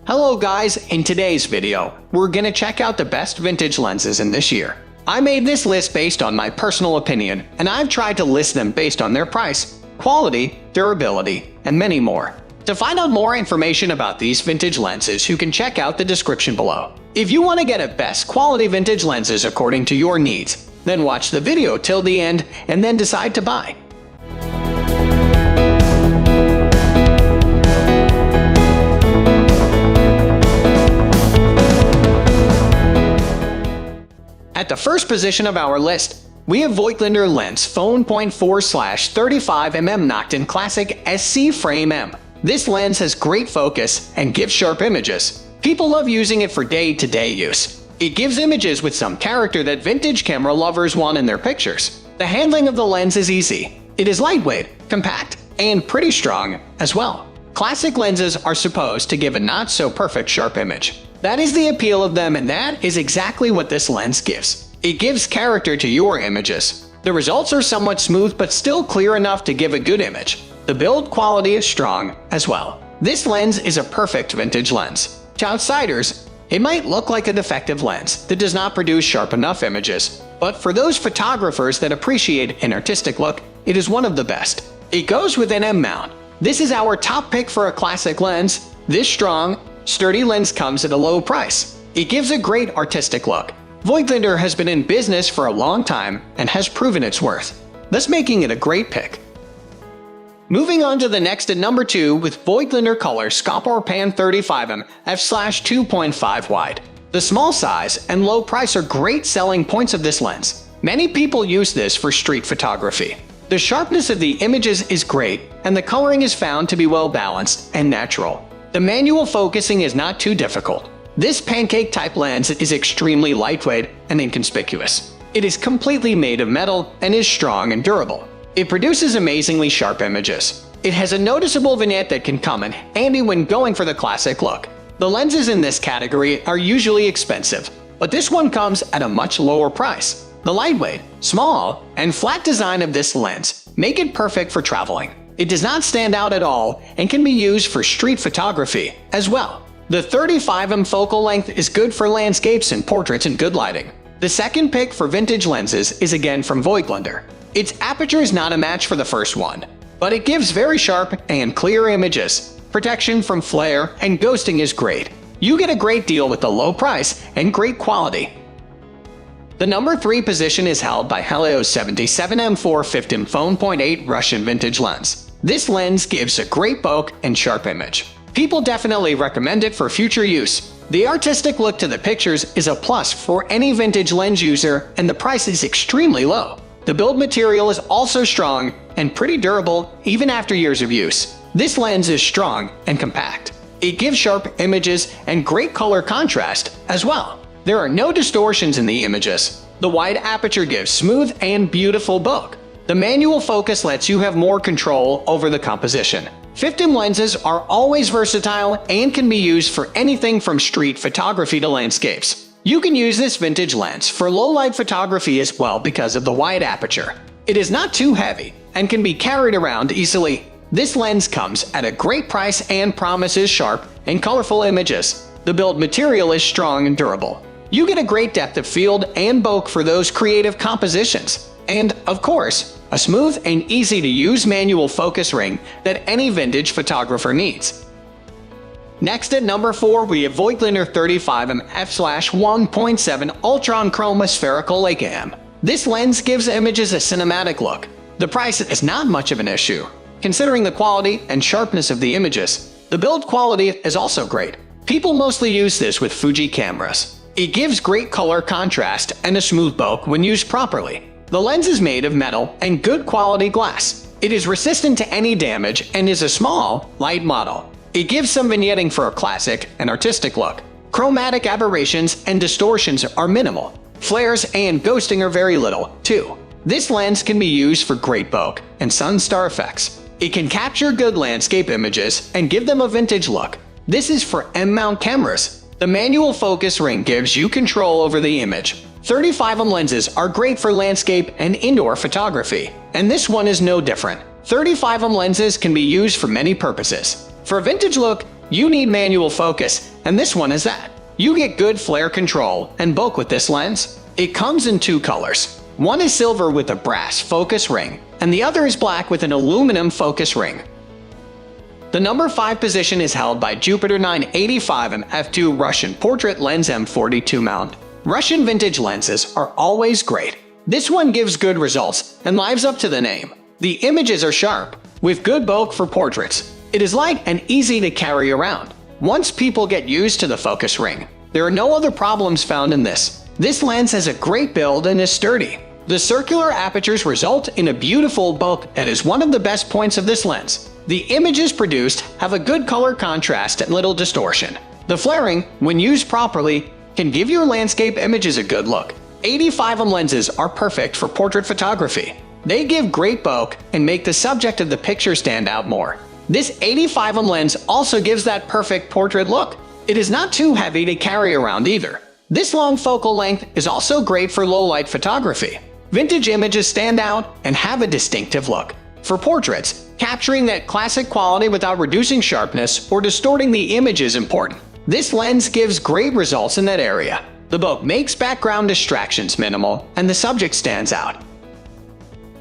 Hello guys, in today's video, we're gonna check out the best vintage lenses in this year. I made this list based on my personal opinion, and I've tried to list them based on their price, quality, durability, and many more. To find out more information about these vintage lenses, you can check out the description below. If you want to get a best quality vintage lenses according to your needs, then watch the video till the end and then decide to buy. At the first position of our list, we have Voigtlander lens 4.4/35mm Nokton Classic SC Frame M. This lens has great focus and gives sharp images. People love using it for day-to-day use. It gives images with some character that vintage camera lovers want in their pictures. The handling of the lens is easy. It is lightweight, compact, and pretty strong as well. Classic lenses are supposed to give a not-so-perfect sharp image. That is the appeal of them, and that is exactly what this lens gives. It gives character to your images. The results are somewhat smooth but still clear enough to give a good image. The build quality is strong as well. This lens is a perfect vintage lens. To outsiders, it might look like a defective lens that does not produce sharp enough images, but for those photographers that appreciate an artistic look, it is one of the best. It goes with an M mount. This is our top pick for a classic lens. This strong, sturdy lens comes at a low price. It gives a great artistic look. Voigtlander has been in business for a long time and has proven its worth, thus making it a great pick. Moving on to the next at number 2 with Voigtlander Color-Skopar Pan 35mm f/2.5 wide. The small size and low price are great selling points of this lens. Many people use this for street photography. The sharpness of the images is great, and the coloring is found to be well balanced and natural. The manual focusing is not too difficult. This pancake-type lens is extremely lightweight and inconspicuous. It is completely made of metal and is strong and durable. It produces amazingly sharp images. It has a noticeable vignette that can come in handy when going for the classic look. The lenses in this category are usually expensive, but this one comes at a much lower price. The lightweight, small, and flat design of this lens make it perfect for traveling. It does not stand out at all and can be used for street photography as well. The 35mm focal length is good for landscapes and portraits in good lighting. The second pick for vintage lenses is again from Voigtlander. Its aperture is not a match for the first one, but it gives very sharp and clear images. Protection from flare and ghosting is great. You get a great deal with the low price and great quality. The number 3 position is held by Helios 77mm 4.8 Russian vintage lens. This lens gives a great bokeh and sharp image. People definitely recommend it for future use. The artistic look to the pictures is a plus for any vintage lens user, and the price is extremely low. The build material is also strong and pretty durable even after years of use. This lens is strong and compact. It gives sharp images and great color contrast as well. There are no distortions in the images. The wide aperture gives smooth and beautiful bokeh. The manual focus lets you have more control over the composition. 50mm lenses are always versatile and can be used for anything from street photography to landscapes. You can use this vintage lens for low-light photography as well because of the wide aperture. It is not too heavy and can be carried around easily. This lens comes at a great price and promises sharp and colorful images. The build material is strong and durable. You get a great depth of field and bokeh for those creative compositions. And, of course, a smooth and easy-to-use manual focus ring that any vintage photographer needs. Next at number 4 we have Voigtlander 35mm f/1.7 Ultron Chrome Aspherical Leica M. This lens gives images a cinematic look. The price is not much of an issue, considering the quality and sharpness of the images. The build quality is also great. People mostly use this with Fuji cameras. It gives great color contrast and a smooth bokeh when used properly. The lens is made of metal and good quality glass. It is resistant to any damage and is a small, light model. It gives some vignetting for a classic and artistic look. Chromatic aberrations and distortions are minimal. Flares and ghosting are very little, too. This lens can be used for great bokeh and sun star effects. It can capture good landscape images and give them a vintage look. This is for M-mount cameras. The manual focus ring gives you control over the image. 35mm lenses are great for landscape and indoor photography, and this one is no different. 35mm lenses can be used for many purposes. For a vintage look, You need manual focus, and this one is that. You get good flare control and bulk with this lens. It comes in two colors. One is silver with a brass focus ring, and the other is black with an aluminum focus ring. The number 5 position is held by Jupiter 985 f2 Russian portrait lens M42 mount. Russian vintage lenses are always great. This one gives good results and lives up to the name. The images are sharp, with good bulk for portraits. It is light and easy to carry around. Once people get used to the focus ring, there are no other problems found in this. This lens has a great build and is sturdy. The circular apertures result in a beautiful bulk that is one of the best points of this lens. The images produced have a good color contrast and little distortion. The flaring, when used properly, can give your landscape images a good look. 85mm lenses are perfect for portrait photography. They give great bulk and make the subject of the picture stand out more. This 85mm lens also gives that perfect portrait look. It is not too heavy to carry around either. This long focal length is also great for low-light photography. Vintage images stand out and have a distinctive look. For portraits, capturing that classic quality without reducing sharpness or distorting the image is important. This lens gives great results in that area. The bulk makes background distractions minimal, and the subject stands out.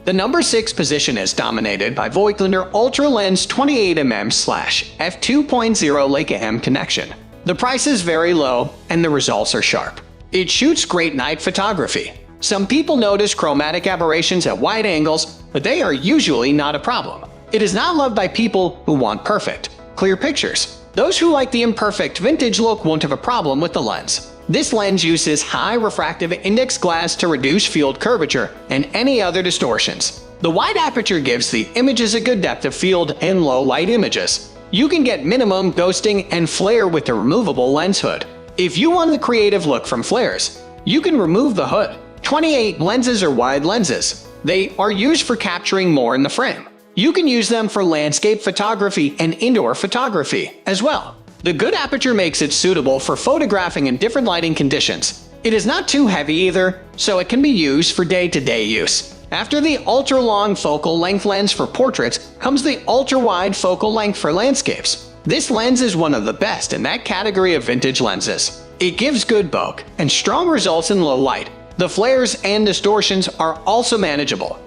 The number 6 position is dominated by Voigtlander Ultra Lens 28mm/f2.0 Leica M connection. The price is very low, and the results are sharp. It shoots great night photography. Some people notice chromatic aberrations at wide angles, but they are usually not a problem. It is not loved by people who want perfect, clear pictures. Those who like the imperfect vintage look won't have a problem with the lens. This lens uses high refractive index glass to reduce field curvature and any other distortions. The wide aperture gives the images a good depth of field in low light images. You can get minimum ghosting and flare with the removable lens hood. If you want the creative look from flares, you can remove the hood. 28 lenses are wide lenses. They are used for capturing more in the frame. You can use them for landscape photography and indoor photography as well. The good aperture makes it suitable for photographing in different lighting conditions. It is not too heavy either, so it can be used for day-to-day use. After the ultra-long focal length lens for portraits comes the ultra-wide focal length for landscapes. This lens is one of the best in that category of vintage lenses. It gives good bulk and strong results in low light. The flares and distortions are also manageable.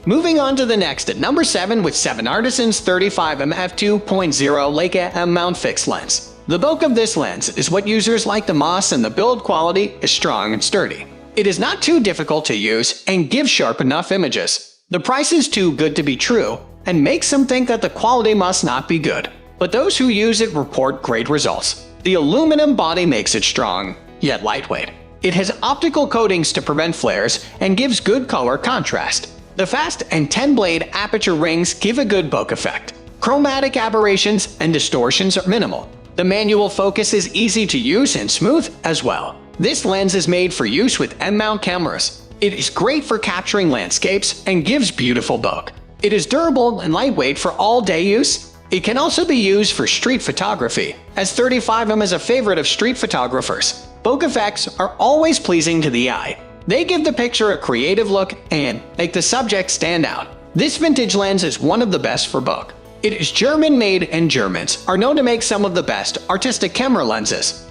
Moving on to the next at number 7 with 7 Artisans 35mm f2.0 Leica M mount fixed lens. The bulk of this lens is what users like the most, and the build quality is strong and sturdy. It is not too difficult to use and gives sharp enough images. The price is too good to be true and makes some think that the quality must not be good. But those who use it report great results. The aluminum body makes it strong, yet lightweight. It has optical coatings to prevent flares and gives good color contrast. The fast and 10-blade aperture rings give a good bulk effect. Chromatic aberrations and distortions are minimal. The manual focus is easy to use and smooth as well. This lens is made for use with M-mount cameras. It is great for capturing landscapes and gives beautiful bulk. It is durable and lightweight for all-day use. It can also be used for street photography, as 35mm is a favorite of street photographers. Bulk effects are always pleasing to the eye. They give the picture a creative look and make the subject stand out. This vintage lens is one of the best for bulk. It is German-made, and Germans are known to make some of the best artistic camera lenses.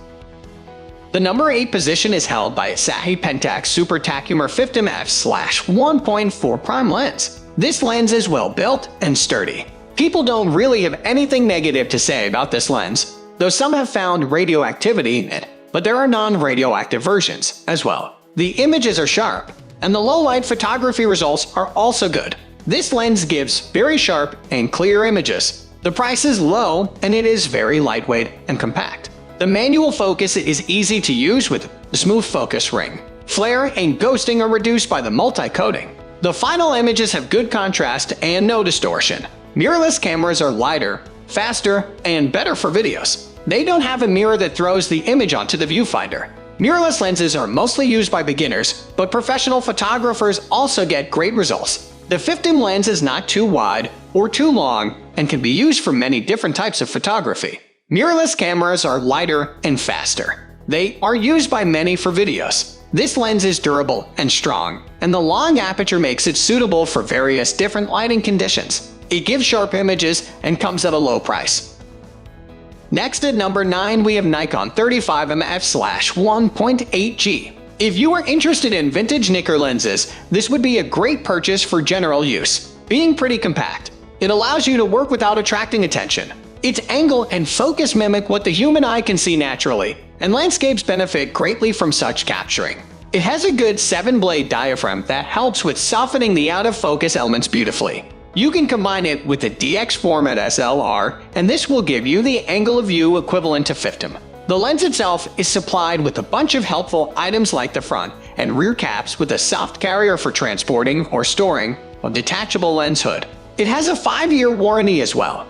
The number 8 position is held by Asahi Pentax Super Takumar 50mm f/1.4 prime lens. This lens is well built and sturdy. People don't really have anything negative to say about this lens, though some have found radioactivity in it, but there are non-radioactive versions as well. The images are sharp, and the low-light photography results are also good. This lens gives very sharp and clear images. The price is low, and it is very lightweight and compact. The manual focus is easy to use with the smooth focus ring. Flare and ghosting are reduced by the multi-coating. The final images have good contrast and no distortion. Mirrorless cameras are lighter, faster, and better for videos. They don't have a mirror that throws the image onto the viewfinder. Mirrorless lenses are mostly used by beginners, but professional photographers also get great results. The 50mm lens is not too wide or too long and can be used for many different types of photography. Mirrorless cameras are lighter and faster. They are used by many for videos. This lens is durable and strong, and the long aperture makes it suitable for various different lighting conditions. It gives sharp images and comes at a low price. Next at number 9 we have Nikon 35mm f/1.8G. If you are interested in vintage Nikkor lenses, this would be a great purchase for general use. Being pretty compact, it allows you to work without attracting attention. Its angle and focus mimic what the human eye can see naturally, and landscapes benefit greatly from such capturing. It has a good 7-blade diaphragm that helps with softening the out-of-focus elements beautifully. You can combine it with the DX format SLR, and this will give you the angle of view equivalent to 50mm. The lens itself is supplied with a bunch of helpful items like the front and rear caps with a soft carrier for transporting or storing a detachable lens hood. It has a 5-year warranty as well.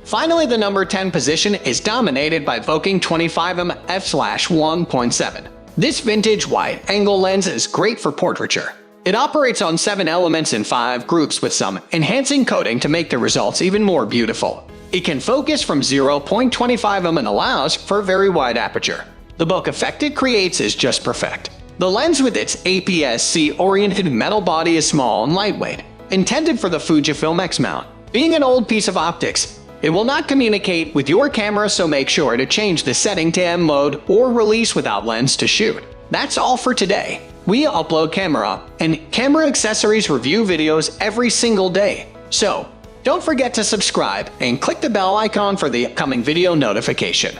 Finally, the number 10 position is dominated by Voking 25mm f/1.7. This vintage wide-angle lens is great for portraiture. It operates on 7 elements in 5 groups with some enhancing coating to make the results even more beautiful. It can focus from 0.25mm and allows for a very wide aperture. The bokeh effect it creates is just perfect. The lens with its APS-C-oriented metal body is small and lightweight, intended for the Fujifilm X mount. Being an old piece of optics, it will not communicate with your camera, so make sure to change the setting to M mode or release without lens to shoot. That's all for today. We upload camera and camera accessories review videos every single day, so don't forget to subscribe and click the bell icon for the upcoming video notification.